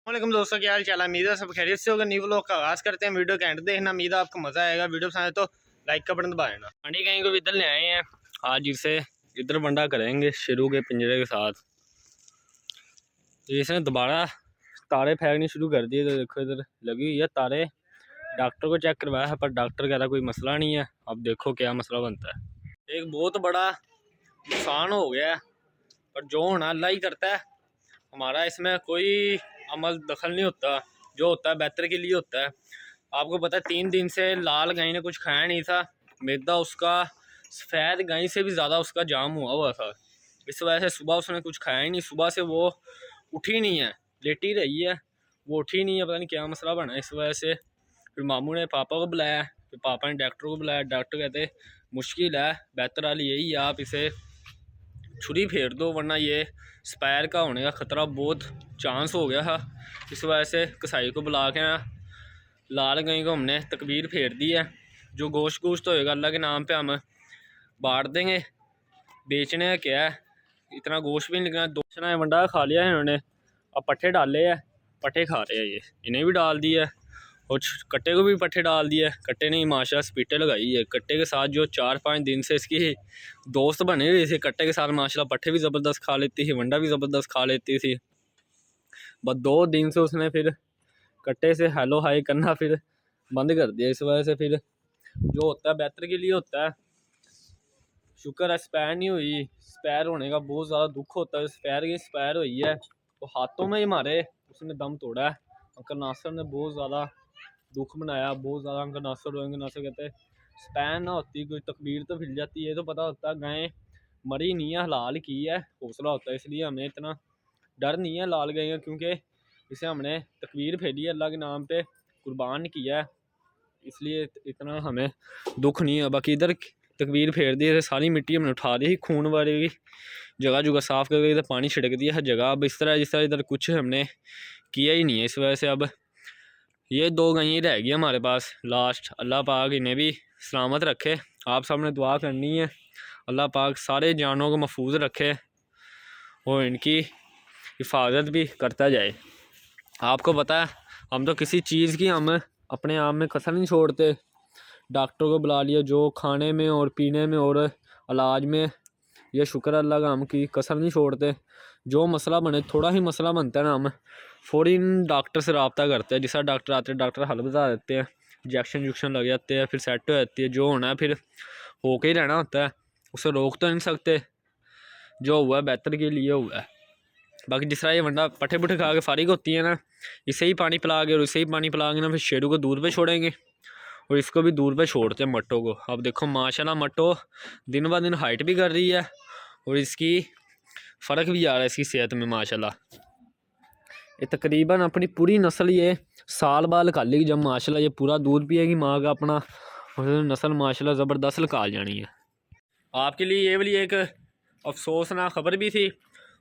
वालेकुम दोस्तों, क्या हाल चाल है। उम्मीद है सब खैरियत से होगा। न्यू व्लॉग का आगाज करते हैं। वीडियो का एंड देखना, उम्मीद है आपको मजा आएगा। वीडियो पसंद है तो लाइक का बटन दबा देना। पानी कहीं को इधर ले आए हैं, आज इसे इधर बंडा करेंगे शेरू के पिंजरे के साथ। तो इसने दोबारा तारे फेंकनी शुरू कर दिए। तो देखो इधर लगी हुई है तारे। डॉक्टर को चेक करवाया है पर डॉक्टर कह रहा कोई मसला नहीं है। अब देखो क्या मसला बनता है। एक बहुत बड़ा नुकसान हो गया है, पर जो होना अल्लाह ही करता है। हमारा इसमें कोई अमल दखल नहीं होता। जो होता है बेहतर के लिए होता है। आपको पता है 3 दिन से लाल गाय ने कुछ खाया नहीं था। मैदा उसका सफ़ेद गाय से भी ज़्यादा उसका जाम हुआ था। इस वजह से सुबह उसने कुछ खाया ही नहीं। सुबह से वो उठी नहीं है, लेटी रही है, वो उठी नहीं है। पता नहीं क्या मसला बना इस वजह से। फिर मामू ने पापा को बुलाया, फिर पापा ने डॉक्टर को बुलाया। डॉक्टर कहते मुश्किल है, बेहतर वाली यही है आप इसे छुरी फेर दो, वरना ये स्पायर का होने का ख़तरा बहुत चांस हो गया था। इस वजह से कसाई को बुला के ना लाल गाय को हमने तकबीर फेर दी है। जो गोश्त होएगा अल्लाह के नाम पे हम बांट देंगे। बेचने का क्या है, इतना गोश्त भी नहीं निकलना। दोषना वंडा खा लिया है इन्होंने। अब पट्ठे डाले हैं, पट्ठे खा रहे हैं। ये इन्हें भी डाल दिया है और कट्टे को भी पट्ठे डाल दिए। कट्टे ने माशा स्पीटे लगाई है। कट्टे के साथ जो 4-5 दिन से इसकी दोस्त बने हुए थे, कट्टे के साथ माशाल्लाह पट्ठे भी ज़बरदस्त खा लेती थी, वंडा भी ज़बरदस्त खा लेती थी। बस 2 दिन से उसने फिर कट्टे से हेलो हाई करना फिर बंद कर दिया। इस वजह से फिर जो होता है बेहतर के लिए होता है। शुक्र है स्पैर नहीं हुई। स्पैर होने का बहुत ज़्यादा दुख होता है। स्पैर हुई है तो हाथों में ही मारे उसने दम तोड़ा है। अंकल नासर ने बहुत ज़्यादा दुख बनाया, बहुत ज़्यादा। अंकल नासर कहते स्पैन ना होती कोई तकबीर तो हिल जाती है। तो पता होता है गाय मरी नहीं है, हलाल की है, हौसला होता है। इसलिए हमें इतना डर नहीं है लाल गाय का, क्योंकि इसे हमने तकबीर फेरी है, अल्लाह के नाम पे कुर्बान किया है, इसलिए इतना हमें दुख नहीं है। बाकी इधर तकबीर फेर दी, सारी मिट्टी हमने उठा दी, खून वाली जगह साफ़ करके इधर पानी छिड़क दिया हर जगह। अब इस तरह जिस तरह इधर कुछ हमने किया ही नहीं है। इस वजह से अब ये 2 गायें रह गई हमारे पास लास्ट। अल्लाह पाक इन्हें भी सलामत रखे। आप सब ने दुआ करनी है, अल्लाह पाक सारे जानों को महफूज रखे और इनकी हिफाजत भी करता जाए। आपको पता है हम तो किसी चीज़ की हम अपने आप में कसर नहीं छोड़ते। डॉक्टर को बुला लिया, जो खाने में और पीने में और इलाज में, ये शुक्र अल्लाह का हम की कसर नहीं छोड़ते। जो मसला बने, थोड़ा ही मसला बनता है ना, हम फ़ौरी डॉक्टर से रब्ता करते हैं। जिस डॉक्टर आते हैं डॉक्टर हल बता देते हैं, इंजेक्शन लग जाते हैं, फिर सेट हो जाती है। जो होना है फिर होके ही रहना होता है, उसे रोक तो नहीं सकते। जो हुआ है बेहतर के लिए हुआ है। बाकी जिस तरह ये वंडा पट्ठे पुट्ठे खा के फारिग होती है ना, इसे ही पानी पिला के और इसे ही पानी पिला के ना फिर शेरू को दूर पे छोड़ेंगे और इसको भी दूर पे छोड़ते हैं मट्टो को। अब देखो माशाल्लाह मट्टो दिन ब दिन हाइट भी कर रही है और इसकी फ़र्क भी आ रहा है इसकी सेहत में माशाल्लाह। ये तकरीबन अपनी पूरी नस्ल ये साल बाद निकालेगी। जब माशाल्लाह ये पूरा दूध पिएगी माँ का अपना, और नस्ल माशाल्लाह ज़बरदस्त निकाल जानी है। आपके लिए ये वाली एक अफसोसनाक ख़बर भी थी।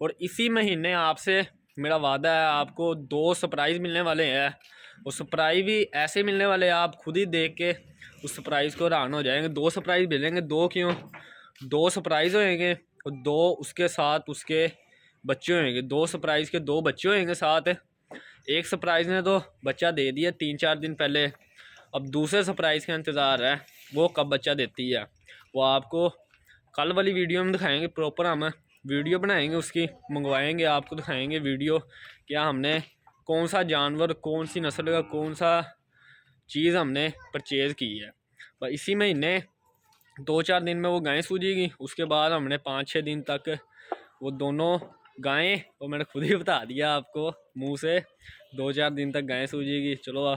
और इसी महीने आपसे मेरा वादा है, आपको 2 सरप्राइज़ मिलने वाले हैं। वो सरप्राइज़ भी ऐसे मिलने वाले हैं, आप खुद ही देख के उस सरप्राइज़ को हैरान हो जाएंगे। 2 सरप्राइज़ मिलेंगे। 2 क्यों, 2 सरप्राइज़ होएंगे और 2 उसके साथ उसके बच्चे होएंगे। 2 सरप्राइज़ के 2 बच्चे होएंगे साथ। एक सरप्राइज़ ने तो बच्चा दे दिया 3-4 दिन पहले। अब दूसरे सरप्राइज़ का इंतज़ार है, वो कब बच्चा देती है वो आपको कल वाली वीडियो में दिखाएंगे। प्रॉपर हम वीडियो बनाएंगे उसकी, मंगवाएंगे, आपको दिखाएंगे वीडियो क्या हमने कौन सा जानवर, कौन सी नस्ल का कौन सा चीज़ हमने परचेज़ की है। पर इसी महीने 2-4 दिन में वो गायें सूझेगी। उसके बाद हमने 5-6 दिन तक वो दोनों गायें, वो मैंने खुद ही बता दिया आपको मुंह से, 2-4 दिन तक गायें सूझेगी। चलो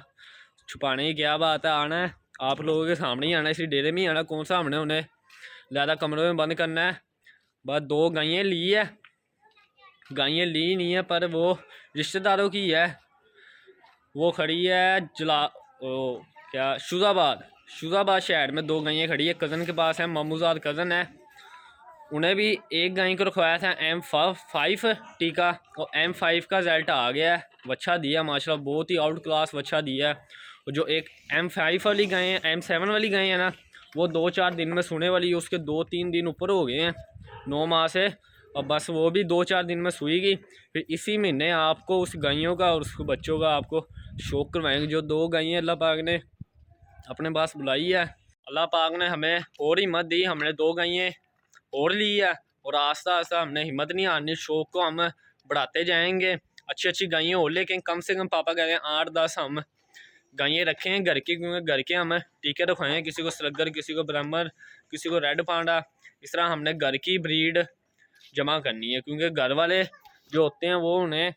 छुपाने की क्या बात है, आना है आप लोगों के सामने ही आना है, इसी डेरे में ही आना। कौन सा हमने उन्हें ज़्यादा कमरों में बंद करना है। बस 2 गायें ली है, गायें ली नहीं है पर वो रिश्तेदारों की है। वो खड़ी है शुजाबाद शहर में 2 गायें खड़ी है। कज़न के पास है, मामूजाद कज़न है। उन्हें भी एक गाय को रखवाया था M5 टीका, और M5 का रिजल्ट आ गया है। वच्छा दिया माशाल्लाह, बहुत ही आउट क्लास वच्छा दिया है। और जो एक M5 वाली गाय है, M7 वाली गाय है ना, वो 2-4 दिन में सोने वाली है। उसके 2-3 दिन ऊपर हो गए हैं 9 माह से। और बस वो भी 2-4 दिन में सूएगी। फिर इसी महीने आपको उस गायों का और उस बच्चों का आपको शौक करवाएंगे। जो 2 गायें अल्लाह पाक ने अपने पास बुलाई है, अल्लाह पाक ने हमें और हिम्मत दी, हमने 2 गायें और ली है और आस्ता आस्ता हमने हिम्मत नहीं हारनी, शौक को हम बढ़ाते जाएंगे। अच्छी अच्छी गायें हो, लेकिन कम से कम पापा कह रहे हैं 8-10 हम गायें रखें घर की, क्योंकि घर के हम टीके रखवाएँ, किसी को सलगर, किसी को ब्राह्मण, किसी को रेड पांडा। इस तरह हमने घर की ब्रीड जमा करनी है, क्योंकि घर वाले जो होते हैं वो उन्हें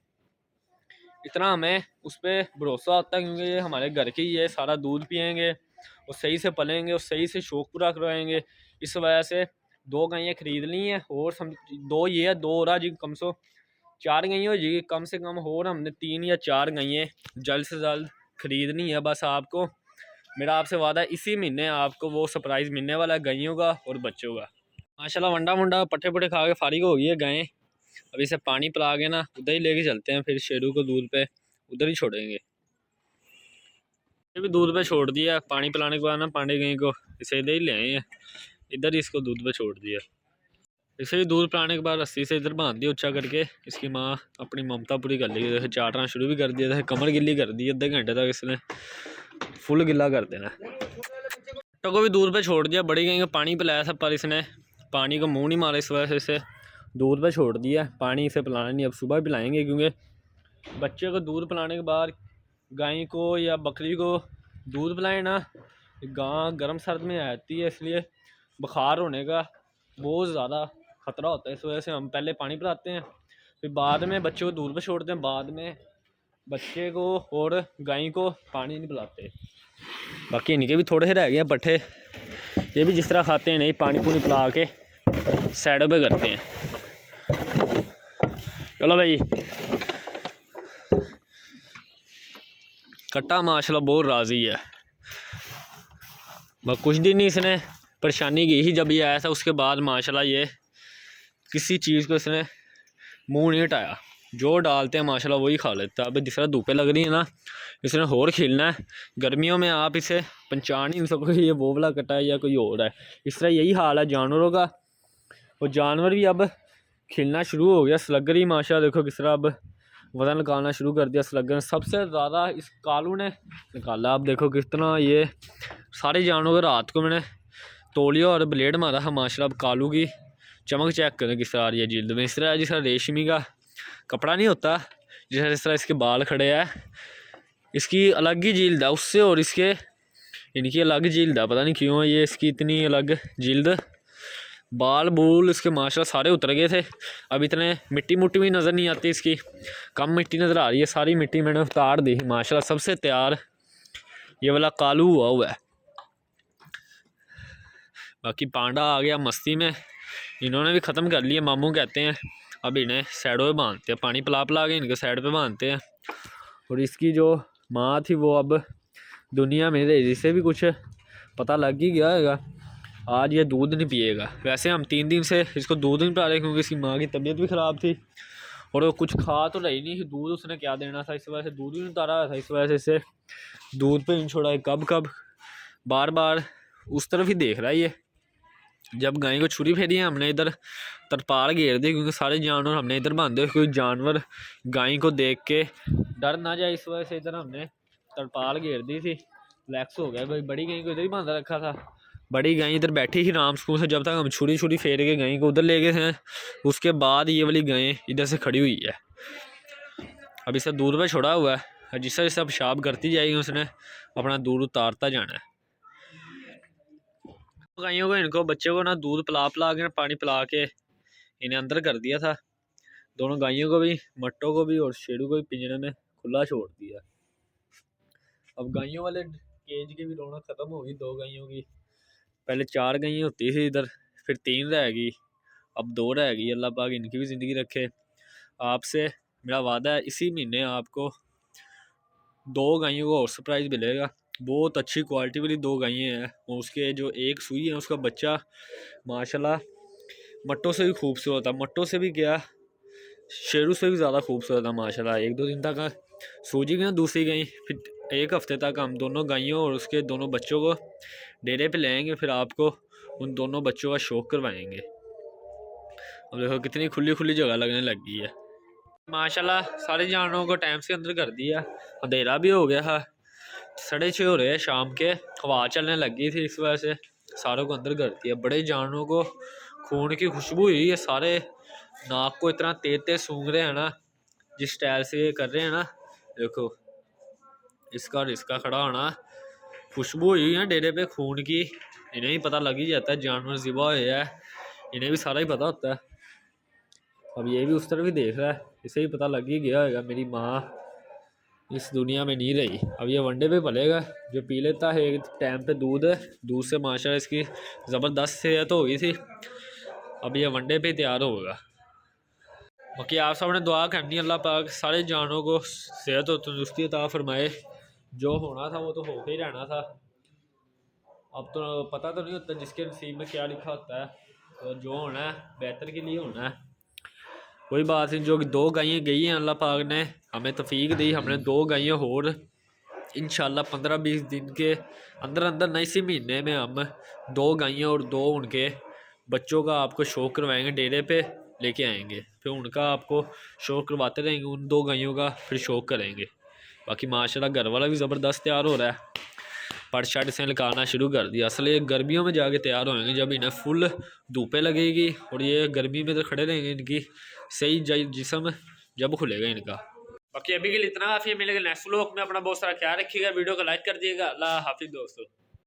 इतना हमें उस पर भरोसा होता है, क्योंकि ये हमारे घर के ही है, सारा दूध पियेंगे और सही से पलेंगे और सही से शौक पूरा करवाएंगे। इस वजह से 2 गायें खरीद ली हैं और 2 ये है, 2 और जी कम से 4 गायें हो जाएगी कम से कम, और हमने 3 या 4 गायें जल्द से जल्द खरीदनी है। बस आपको मेरा आपसे वादा है, इसी महीने आपको वो सरप्राइज़ मिलने वाला है गायों का और बच्चों का। माशाल्लाह वंडा वंडा पट्ठे पुट्ठे खा के फारिग हो गई है गायें। अभी इसे पानी पिला के ना उधर ही लेके चलते हैं, फिर शेरू को दूध पे उधर ही छोड़ेंगे। ये भी दूध पे छोड़ दिया, पानी पिलाने के बाद ना पांडे गाय को इसे इधर ही ले आए हैं, इधर ही इसको दूध पे छोड़ दिया। इसे भी दूध पिलाने के बाद रस्सी से इधर बांध दिया ऊंचा करके। इसकी माँ अपनी ममता पूरी कर ली, जैसे चाटना शुरू भी कर दिया था, कमर गिल्ली कर दी, आधे घंटे तक इसने फुल गिला कर देना। तो को भी दूध पे छोड़ दिया, बड़ी गाय को पानी पिलाया था पर इसने पानी को मुंह नहीं मारा, इस वजह से इसे दूध पे छोड़ दिया। पानी इसे पिलाना नहीं, अब सुबह पिलाएंगे, क्योंकि बच्चे को दूध पिलाने के बाद गाय को या बकरी को दूध पिलाए ना, गां गर्म सर्द में आती है, इसलिए बुखार होने का बहुत ज़्यादा ख़तरा होता है। इस वजह से हम पहले पानी पिलाते हैं, फिर बाद में बच्चे को दूध पे छोड़ते हैं, बाद में बच्चे को और गाय को पानी नहीं पिलाते। बाकी इनके भी थोड़े से रह गए हैं पट्ठे, ये भी जिस तरह खाते हैं नहीं, पानी पूनी पिला के साइडों पे करते हैं। चलो भाई, कट्टा माशाल्लाह बहुत राज़ी है। बस कुछ दिन ही इसने परेशानी की ही, जब ये आया था उसके बाद माशाल्लाह ये किसी चीज़ को इसने मुंह नहीं हटाया, जो डालते हैं माशाल्लाह वही खा लेता है। अब जिस तरह धूपें लग रही है ना, इसने और खिलना है। गर्मियों में आप इसे पहचान ही नहीं सकोगे ये वो वाला कट्टा है या कोई और है। इस तरह यही हाल है जानवरों का, और जानवर भी अब खिलना शुरू हो गया। स्लगर ही माशाल्लाह देखो किस तरह अब वज़न निकालना शुरू कर दिया। स्लगर सबसे ज़्यादा इस कालू ने निकाला। आप देखो कितना ये सारे जानवरों को रात को मैंने तौलिया और ब्लेड मारा था माशाल्लाह। अब कालू की चमक चेक करें किस तरह आ रही है जिल्द में, इस तरह जिस तरह रेशमी का कपड़ा नहीं होता, जिस तरह इसके बाल खड़े हैं, इसकी अलग ही जिल्द है उससे, और इसके इनकी अलग जिल्द है। पता नहीं क्यों है ये इसकी इतनी अलग जिल्द। बाल बूल इसके माशाल्लाह सारे उतर गए थे, अब इतने मिट्टी मुट्टी भी नज़र नहीं आती, इसकी कम मिट्टी नज़र आ रही है। सारी मिट्टी मैंने उतार दी माशाल्लाह। सबसे तैयार ये वाला कालू हुआ है। बाकी पांडा आ गया मस्ती में, इन्होंने भी ख़त्म कर लिया, मामू कहते हैं। अब इन्हें साइडों पे बांधते हैं, पानी पिला पिला के इनके साइड पे बांधते हैं। और इसकी जो माँ थी वो अब दुनिया में रही, जिसे भी कुछ पता लग ही गया होगा, आज ये दूध नहीं पिएगा। वैसे हम 3 दिन से इसको दूध नहीं पिला रहे, क्योंकि इसकी माँ की तबीयत भी ख़राब थी और वो कुछ खा तो रही नहीं, दूध उसने क्या देना था, इस वजह से दूध भी नहीं उतारा था। इस वजह से इसे दूध पे नहीं छोड़ा है। कब कब बार बार उस तरफ ही देख रहा है ये। जब गाय को छुरी फेरी है हमने इधर तरपाल घेर दी, क्योंकि सारे जानवर हमने इधर बांधे हुए, कोई जानवर गाय को देख के डर ना जाए, इस वजह से इधर हमने तरपाल घेर दी थी। रिलैक्स हो गया भाई, बड़ी गाय को इधर ही बांधा रखा था। बड़ी गाय इधर बैठी ही राम सुकून से, जब तक हम छुरी छुरी फेर के गाय को उधर ले गए थे, उसके बाद ये वाली गाय इधर से खड़ी हुई है। अब इसे दूध पे छोड़ा हुआ है, जिस तरह से पेशाब करती जाएगी उसने अपना दूध उतारता जाना है। गायों को इनको बच्चे को ना दूध पिला पिला के पानी पिला के इन्हें अंदर कर दिया था। दोनों गायों को भी, मट्टों को भी और शेरू को भी पिंजरे में खुला छोड़ दिया। अब गायों वाले केज की भी रौनक ख़त्म हो गई। 2 गायों की पहले 4 गायें होती थी इधर, फिर 3 रह गई, अब 2 रह गई। अल्लाह पाक इनकी भी ज़िंदगी रखे। आपसे मेरा वादा है इसी महीने आपको 2 गायों को और सरप्राइज़ मिलेगा। बहुत अच्छी क्वालिटी वाली 2 गायें हैं, और उसके जो एक सूई है उसका बच्चा माशाल्लाह मट्टों से भी खूबसूरत है। मट्टों से भी क्या, शेरू से भी ज़्यादा खूबसूरत है माशाल्लाह। 1-2 दिन तक सूजी गई ना दूसरी गाय, फिर 1 हफ्ते तक हम दोनों गायों और उसके दोनों बच्चों को डेरे पे लाएंगे, फिर आपको उन दोनों बच्चों का शौक करवाएंगे। अब देखो कितनी खुली खुली जगह लगने लग गई है माशाल्लाह। सारे जानवरों को टाइम से अंदर कर दिया। अंधेरा भी हो गया है, 6:30 हो रहे हैं शाम के। हवा चलने लगी थी, इस वजह से सारों को अंदर कर दिया। बड़े जानवरों को खून की खुशबू हुई है, सारे नाक को इतना तेज तेज सूंघ रहे हैं ना, जिस स्टाइल से ये कर रहे हैं ना। देखो इसका और इसका खड़ा होना, खुशबू हुई है डेरे पे खून की। इन्हें ही पता लग ही जाता है जानवर ज़िबा हुआ है, इन्हें भी सारा ही पता होता है। अब ये भी उस तरफ ही देख रहा है, इसे ही पता लग ही गया होगा मेरी माँ इस दुनिया में नहीं रही। अब ये वनडे पे पलेगा। जो पी लेता है एक टाइम पे दूध, दूध से माशाल्लाह इसकी ज़बरदस्त सेहत हो गई थी। अब ये वनडे पे तैयार होगा। बाकी आप सब ने दुआ करनी, अल्लाह पाक सारे जानवरों को सेहत और तंदुरुस्ती अता फरमाए। जो होना था वो तो होके ही रहना था। अब तो पता तो नहीं होता जिसके नसीब में क्या लिखा होता है, तो जो होना है बेहतर के लिए होना है। कोई बात नहीं, जो 2 गायें गई हैं अल्लाह पाक ने हमें तौफीक दी, हमने 2 गायें और इंशाल्लाह 15-20 दिन के अंदर अंदर न इसी महीने में हम 2 गायें और 2 उनके बच्चों का आपको शो करवाएंगे, डेरे पे लेके आएंगे। फिर उनका आपको शो करवाते रहेंगे, उन 2 गायों का फिर शो करेंगे। बाकी माशाल्लाह घर वाला भी ज़बरदस्त तैयार हो रहा है, पट शट से निकालना शुरू कर दिया। असल ये गर्मियों में जाके तैयार होंगे जब इन्हें फुल धूपें लगेगी, और ये गर्मी में तो खड़े रहेंगे, इनकी सही जिस्म जब खुलेगा इनका। बाकी अभी के लिए इतना काफ़ी है, मिलेगा नेक्स्ट व्लॉग में। अपना बहुत सारा ख्याल रखिएगा, वीडियो को लाइक कर दिएगा। अल्लाह हाफिज़ दोस्तों।